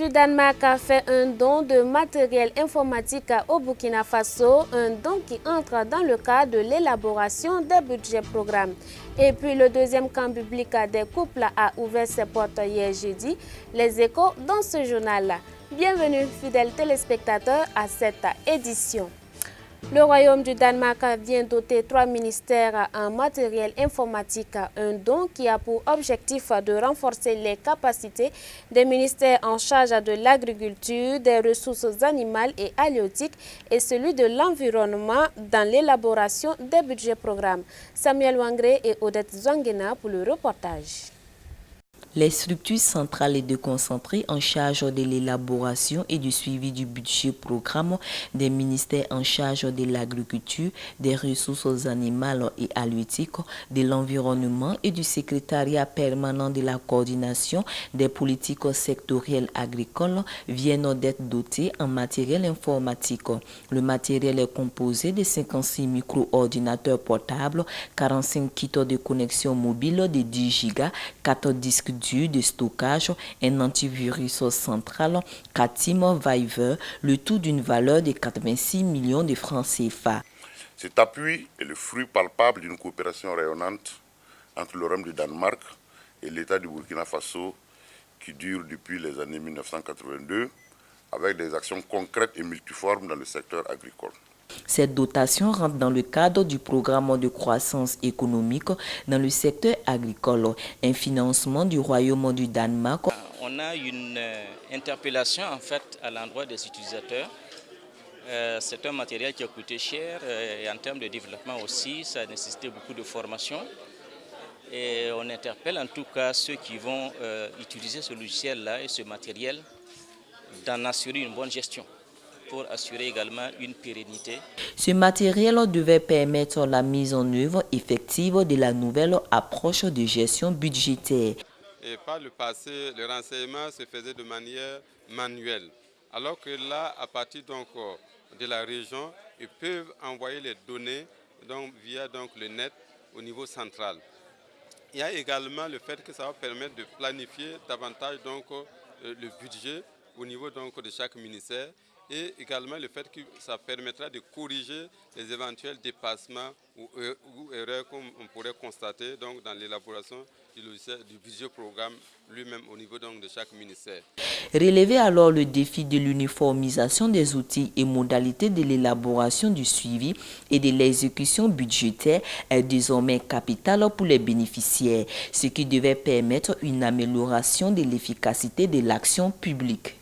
du Danemark a fait un don de matériel informatique au Burkina Faso, un don qui entre dans le cadre de l'élaboration des budgets programmes. Et puis le deuxième camp public des couples a ouvert ses portes hier jeudi. Les échos dans ce journal-là. Bienvenue fidèles téléspectateurs à cette édition. Le Royaume du Danemark vient doter 3 ministères en matériel informatique, un don qui a pour objectif de renforcer les capacités des ministères en charge de l'agriculture, des ressources animales et halieutiques et celui de l'environnement dans l'élaboration des budgets programmes. Samuel Wangré et Odette Zongena pour le reportage. Les structures centrales et déconcentrées en charge de l'élaboration et du suivi du budget programme des ministères en charge de l'agriculture, des ressources animales et halieutiques, de l'environnement et du secrétariat permanent de la coordination des politiques sectorielles agricoles viennent d'être dotés en matériel informatique. Le matériel est composé de 56 micro-ordinateurs portables, 45 kits de connexion mobile de 10 Go, 4 disques de stockage, un antivirus central, 4 Team Viver, le tout d'une valeur de 86 millions de francs CFA. Cet appui est le fruit palpable d'une coopération rayonnante entre le Royaume du Danemark et l'État du Burkina Faso qui dure depuis les années 1982 avec des actions concrètes et multiformes dans le secteur agricole. Cette dotation rentre dans le cadre du programme de croissance économique dans le secteur agricole, un financement du Royaume du Danemark. On a une interpellation en fait à l'endroit des utilisateurs. C'est un matériel qui a coûté cher et en termes de développement aussi, ça a nécessité beaucoup de formation. Et on interpelle en tout cas ceux qui vont utiliser ce logiciel-là et ce matériel d'en assurer une bonne gestion, pour assurer également une pérennité. Ce matériel devait permettre la mise en œuvre effective de la nouvelle approche de gestion budgétaire. Et par le passé, le renseignement se faisait de manière manuelle. Alors que là, à partir donc, de la région, ils peuvent envoyer les données via le net au niveau central. Il y a également le fait que ça va permettre de planifier davantage le budget au niveau de chaque ministère. Et également le fait que ça permettra de corriger les éventuels dépassements ou erreurs qu'on pourrait constater dans l'élaboration du budget programme lui-même au niveau de chaque ministère. Relever alors le défi de l'uniformisation des outils et modalités de l'élaboration du suivi et de l'exécution budgétaire est désormais capital pour les bénéficiaires, ce qui devait permettre une amélioration de l'efficacité de l'action publique.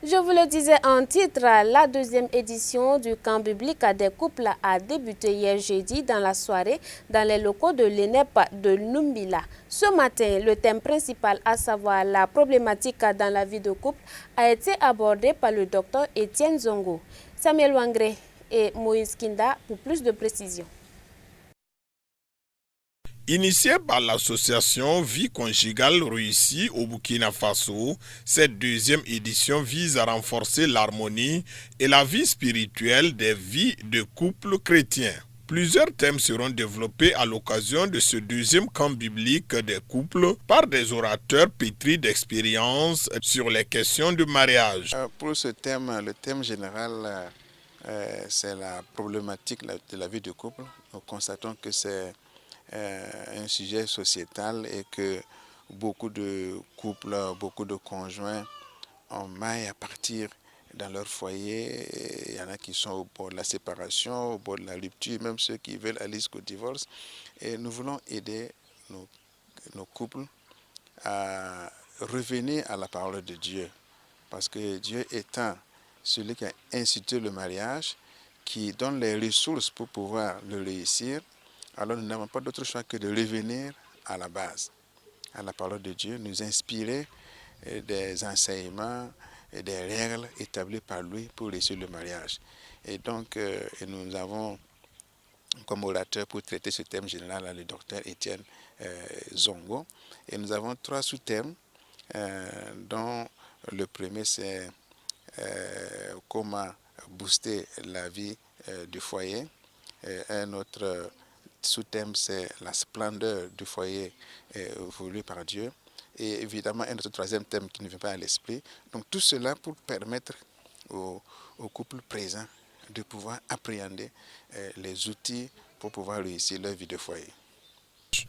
Je vous le disais en titre, la deuxième édition du camp public des couples a débuté hier jeudi dans la soirée dans les locaux de l'ENEP de Numbila. Ce matin, le thème principal, à savoir la problématique dans la vie de couple, a été abordé par le docteur Étienne Zongo. Samuel Wangré et Moïse Kinda pour plus de précisions. Initiée par l'association Vie conjugale réussie au Burkina Faso, cette deuxième édition vise à renforcer l'harmonie et la vie spirituelle des vies de couples chrétiens. Plusieurs thèmes seront développés à l'occasion de ce deuxième camp biblique des couples par des orateurs pétris d'expérience sur les questions de mariage. Pour ce thème, le thème général, c'est la problématique de la vie de couple. Nous constatons que c'est un sujet sociétal et que beaucoup de couples, beaucoup de conjoints ont maille à partir dans leur foyer. Il y en a qui sont au bord de la séparation, au bord de la rupture, même ceux qui veulent aller jusqu'au divorce. Et nous voulons aider nos couples à revenir à la parole de Dieu. Parce que Dieu étant celui qui a institué le mariage, qui donne les ressources pour pouvoir le réussir, alors nous n'avons pas d'autre choix que de revenir à la base, à la parole de Dieu, nous inspirer des enseignements et des règles établies par lui pour réussir le mariage. Et donc, nous avons comme orateur pour traiter ce thème général le docteur Étienne Zongo. Et nous avons 3 sous-thèmes, dont le premier c'est comment booster la vie du foyer. Un autre sous-thème, c'est la splendeur du foyer voulu par Dieu. et évidemment un autre troisième thème qui ne vient pas à l'esprit. Donc tout cela pour permettre aux couples présents de pouvoir appréhender les outils pour pouvoir réussir leur vie de foyer.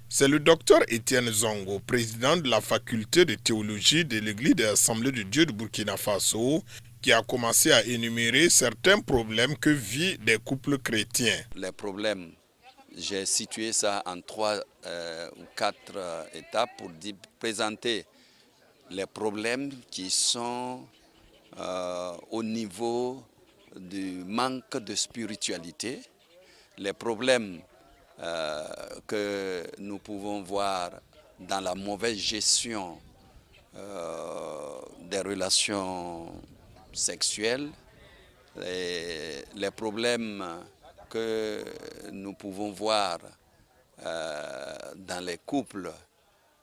C'est le docteur Étienne Zongo, président de la faculté de théologie de l'Église des Assemblées de Dieu de Burkina Faso, qui a commencé à énumérer certains problèmes que vivent des couples chrétiens. Les problèmes, j'ai situé ça en 3 ou 4 étapes pour présenter les problèmes qui sont au niveau du manque de spiritualité, les problèmes que nous pouvons voir dans la mauvaise gestion des relations sexuelles, les problèmes que nous pouvons voir dans les couples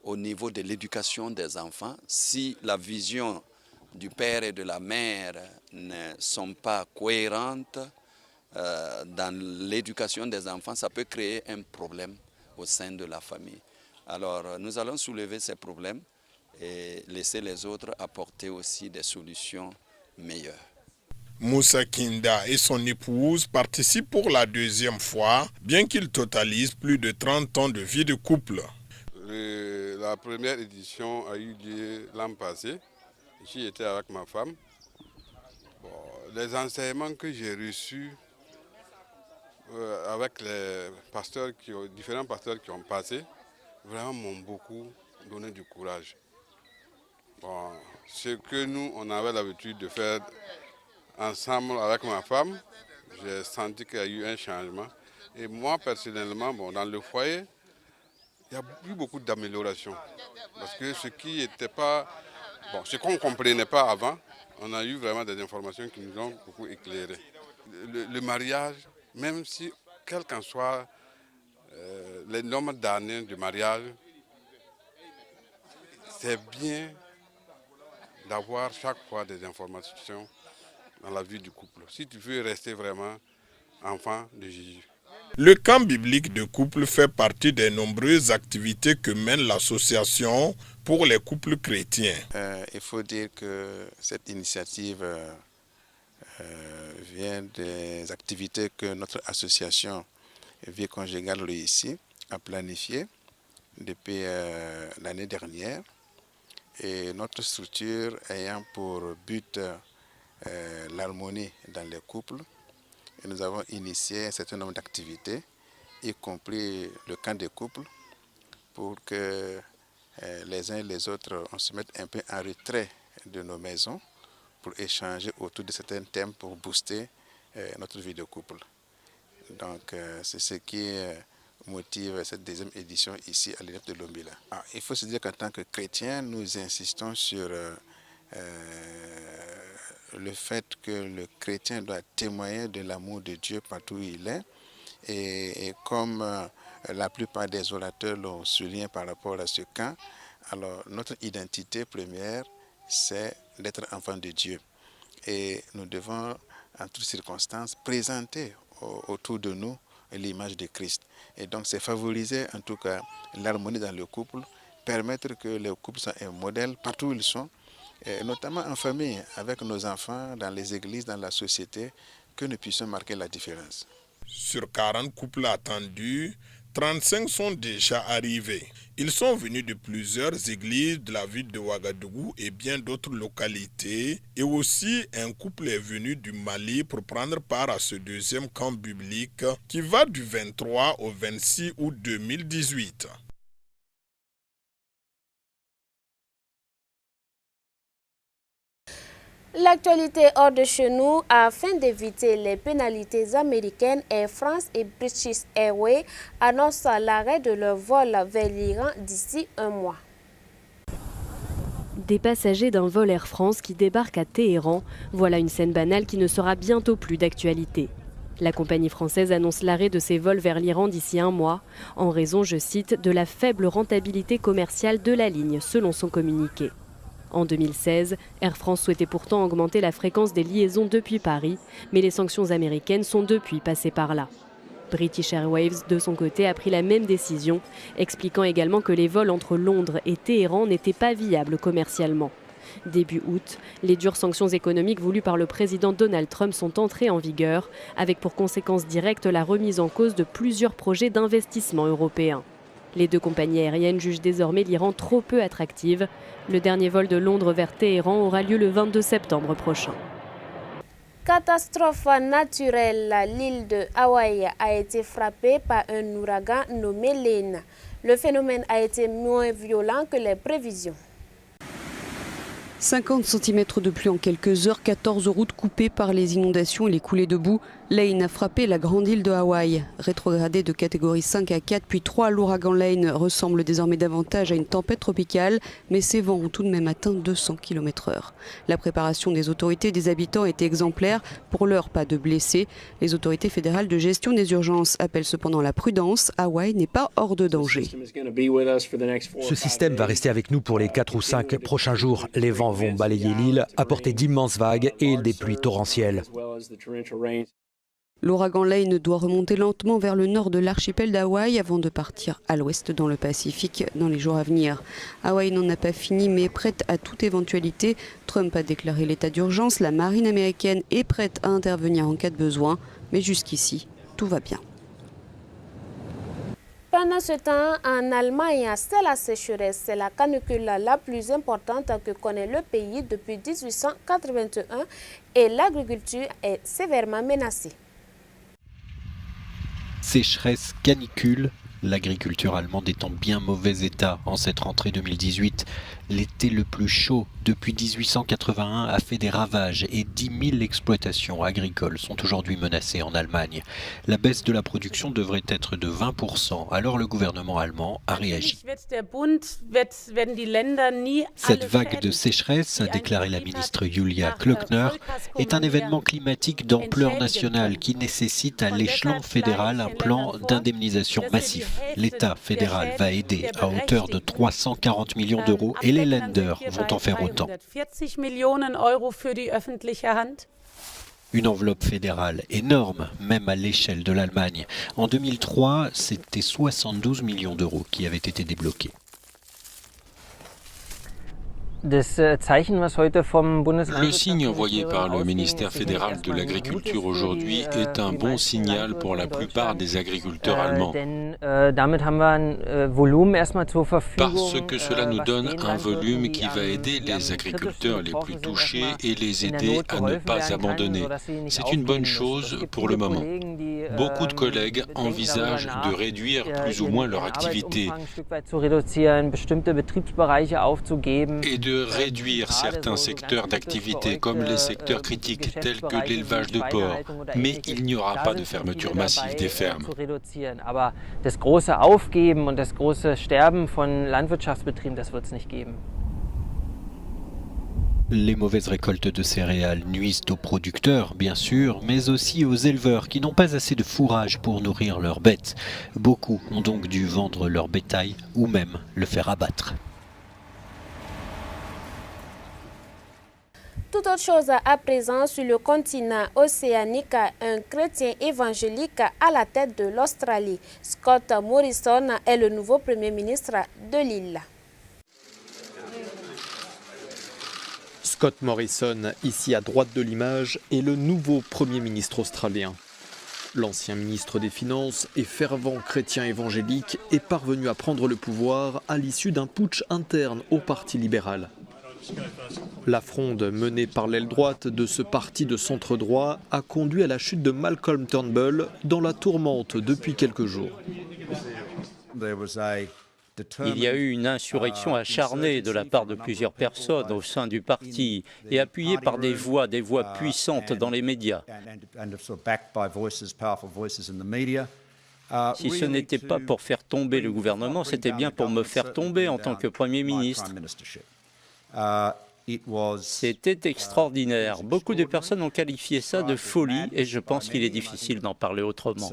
au niveau de l'éducation des enfants. Si la vision du père et de la mère ne sont pas cohérentes dans l'éducation des enfants, ça peut créer un problème au sein de la famille. Alors nous allons soulever ces problèmes et laisser les autres apporter aussi des solutions meilleures. Moussa Kinda et son épouse participent pour la 2e fois, bien qu'ils totalisent plus de 30 ans de vie de couple. La première édition a eu lieu l'an passé. J'y étais avec ma femme. Bon, les enseignements que j'ai reçus avec les pasteurs différents pasteurs qui ont passé, vraiment m'ont beaucoup donné du courage. Bon, ce que nous, on avait l'habitude de faire ensemble avec ma femme, j'ai senti qu'il y a eu un changement. Et moi, personnellement, bon, dans le foyer, il y a eu beaucoup d'améliorations. Parce que ce qui n'était pas... Bon, ce qu'on ne comprenait pas avant, on a eu vraiment des informations qui nous ont beaucoup éclairés. Le mariage, même si, quel qu'en soit les nombres d'années de mariage, c'est bien d'avoir chaque fois des informations dans la vie du couple, si tu veux rester vraiment enfant de Jésus. Le camp biblique de couple fait partie des nombreuses activités que mène l'association pour les couples chrétiens. Il faut dire que cette initiative vient des activités que notre association Vie Conjugale Réussie a planifiées depuis l'année dernière. Et notre structure ayant pour but l'harmonie dans les couples, et nous avons initié un certain nombre d'activités, y compris le camp des couples, pour que les uns et les autres on se mette un peu en retrait de nos maisons pour échanger autour de certains thèmes pour booster notre vie de couple. Donc c'est ce qui motive cette 2e édition ici à l'INEF de Lombila. Il faut se dire qu'en tant que chrétiens, nous insistons sur le fait que le chrétien doit témoigner de l'amour de Dieu partout où il est. Et comme la plupart des orateurs l'ont souligné par rapport à ce camp, alors notre identité première, c'est d'être enfant de Dieu. Et nous devons, en toutes circonstances, présenter autour de nous l'image de Christ. Et donc c'est favoriser en tout cas l'harmonie dans le couple, permettre que les couples soient un modèle partout où ils sont, et notamment en famille, avec nos enfants, dans les églises, dans la société, que nous puissions marquer la différence. Sur 40 couples attendus, 35 sont déjà arrivés. Ils sont venus de plusieurs églises de la ville de Ouagadougou et bien d'autres localités. Et aussi, un couple est venu du Mali pour prendre part à ce 2e camp biblique qui va du 23 au 26 août 2018. L'actualité hors de chez nous, afin d'éviter les pénalités américaines, Air France et British Airways annoncent l'arrêt de leur vol vers l'Iran d'ici un mois. Des passagers d'un vol Air France qui débarquent à Téhéran, voilà une scène banale qui ne sera bientôt plus d'actualité. La compagnie française annonce l'arrêt de ses vols vers l'Iran d'ici un mois, en raison, je cite, de la faible rentabilité commerciale de la ligne, selon son communiqué. En 2016, Air France souhaitait pourtant augmenter la fréquence des liaisons depuis Paris, mais les sanctions américaines sont depuis passées par là. British Airways, de son côté, a pris la même décision, expliquant également que les vols entre Londres et Téhéran n'étaient pas viables commercialement. Début août, les dures sanctions économiques voulues par le président Donald Trump sont entrées en vigueur, avec pour conséquence directe la remise en cause de plusieurs projets d'investissement européens. Les deux compagnies aériennes jugent désormais l'Iran trop peu attractive. Le dernier vol de Londres vers Téhéran aura lieu le 22 septembre prochain. Catastrophe naturelle, l'île de Hawaï a été frappée par un ouragan nommé Lane. Le phénomène a été moins violent que les prévisions. 50 cm de pluie en quelques heures, 14 routes coupées par les inondations et les coulées de boue. Lane a frappé la grande île de Hawaï. Rétrogradé de catégorie 5 à 4 puis 3, l'ouragan Lane ressemble désormais davantage à une tempête tropicale, mais ses vents ont tout de même atteint 200 km/h. La préparation des autorités et des habitants est exemplaire. Pour l'heure, pas de blessés. Les autorités fédérales de gestion des urgences appellent cependant la prudence. Hawaï n'est pas hors de danger. Ce système va rester avec nous pour les 4 ou 5 prochains jours. Les vents vont balayer l'île, apporter d'immenses vagues et des pluies torrentielles. L'ouragan Lane doit remonter lentement vers le nord de l'archipel d'Hawaï avant de partir à l'ouest dans le Pacifique dans les jours à venir. Hawaï n'en a pas fini mais est prête à toute éventualité. Trump a déclaré l'état d'urgence. La marine américaine est prête à intervenir en cas de besoin. Mais jusqu'ici, tout va bien. Pendant ce temps, en Allemagne, c'est la sécheresse. C'est la canicule la plus importante que connaît le pays depuis 1881 et l'agriculture est sévèrement menacée. Sécheresse, canicule, l'agriculture allemande est en bien mauvais état en cette rentrée 2018. L'été le plus chaud depuis 1881 a fait des ravages et 10 000 exploitations agricoles sont aujourd'hui menacées en Allemagne. La baisse de la production devrait être de 20%, alors le gouvernement allemand a réagi. Cette vague de sécheresse, a déclaré la ministre Julia Klöckner, est un événement climatique d'ampleur nationale qui nécessite à l'échelon fédéral un plan d'indemnisation massif. L'État fédéral va aider à hauteur de 340 millions d'euros et les Länder vont en faire autant. Une enveloppe fédérale énorme, même à l'échelle de l'Allemagne. En 2003, c'était 72 millions d'euros qui avaient été débloqués. Le signe envoyé par le ministère fédéral de l'Agriculture aujourd'hui est un bon signal pour la plupart des agriculteurs allemands. Parce que cela nous donne un volume qui va aider les agriculteurs les plus touchés et les aider à ne pas abandonner. C'est une bonne chose pour le moment. Beaucoup de collègues envisagent de réduire plus ou moins leur activité et de réduire certains secteurs d'activité comme les secteurs critiques tels que l'élevage de porcs. Mais il n'y aura pas de fermeture massive des fermes. Les mauvaises récoltes de céréales nuisent aux producteurs, bien sûr, mais aussi aux éleveurs qui n'ont pas assez de fourrage pour nourrir leurs bêtes. Beaucoup ont donc dû vendre leur bétail ou même le faire abattre. Toute autre chose à présent sur le continent océanique, un chrétien évangélique à la tête de l'Australie. Scott Morrison est le nouveau Premier ministre de l'île. Scott Morrison, ici à droite de l'image, est le nouveau Premier ministre australien. L'ancien ministre des Finances et fervent chrétien évangélique est parvenu à prendre le pouvoir à l'issue d'un putsch interne au Parti libéral. La fronde menée par l'aile droite de ce parti de centre-droit a conduit à la chute de Malcolm Turnbull dans la tourmente depuis quelques jours. Il y a eu une insurrection acharnée de la part de plusieurs personnes au sein du parti et appuyée par des voix puissantes dans les médias. Si ce n'était pas pour faire tomber le gouvernement, c'était bien pour me faire tomber en tant que Premier ministre. C'était extraordinaire. Beaucoup de personnes ont qualifié ça de folie et je pense qu'il est difficile d'en parler autrement.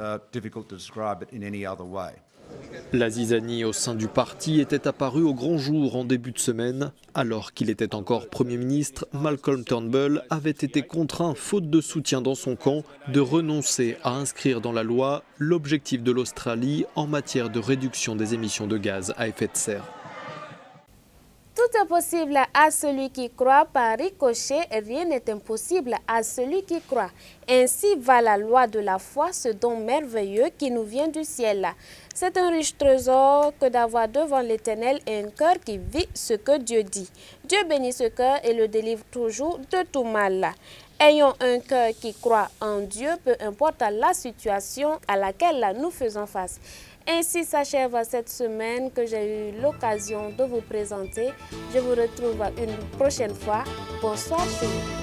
La zizanie au sein du parti était apparue au grand jour en début de semaine. Alors qu'il était encore Premier ministre, Malcolm Turnbull avait été contraint, faute de soutien dans son camp, de renoncer à inscrire dans la loi l'objectif de l'Australie en matière de réduction des émissions de gaz à effet de serre. Tout est possible à celui qui croit, par ricochet, rien n'est impossible à celui qui croit. Ainsi va la loi de la foi, ce don merveilleux qui nous vient du ciel. C'est un riche trésor que d'avoir devant l'Éternel un cœur qui vit ce que Dieu dit. Dieu bénit ce cœur et le délivre toujours de tout mal. Ayons un cœur qui croit en Dieu, peu importe la situation à laquelle nous faisons face. Ainsi s'achève cette semaine que j'ai eu l'occasion de vous présenter. Je vous retrouve une prochaine fois. Bonsoir chez vous.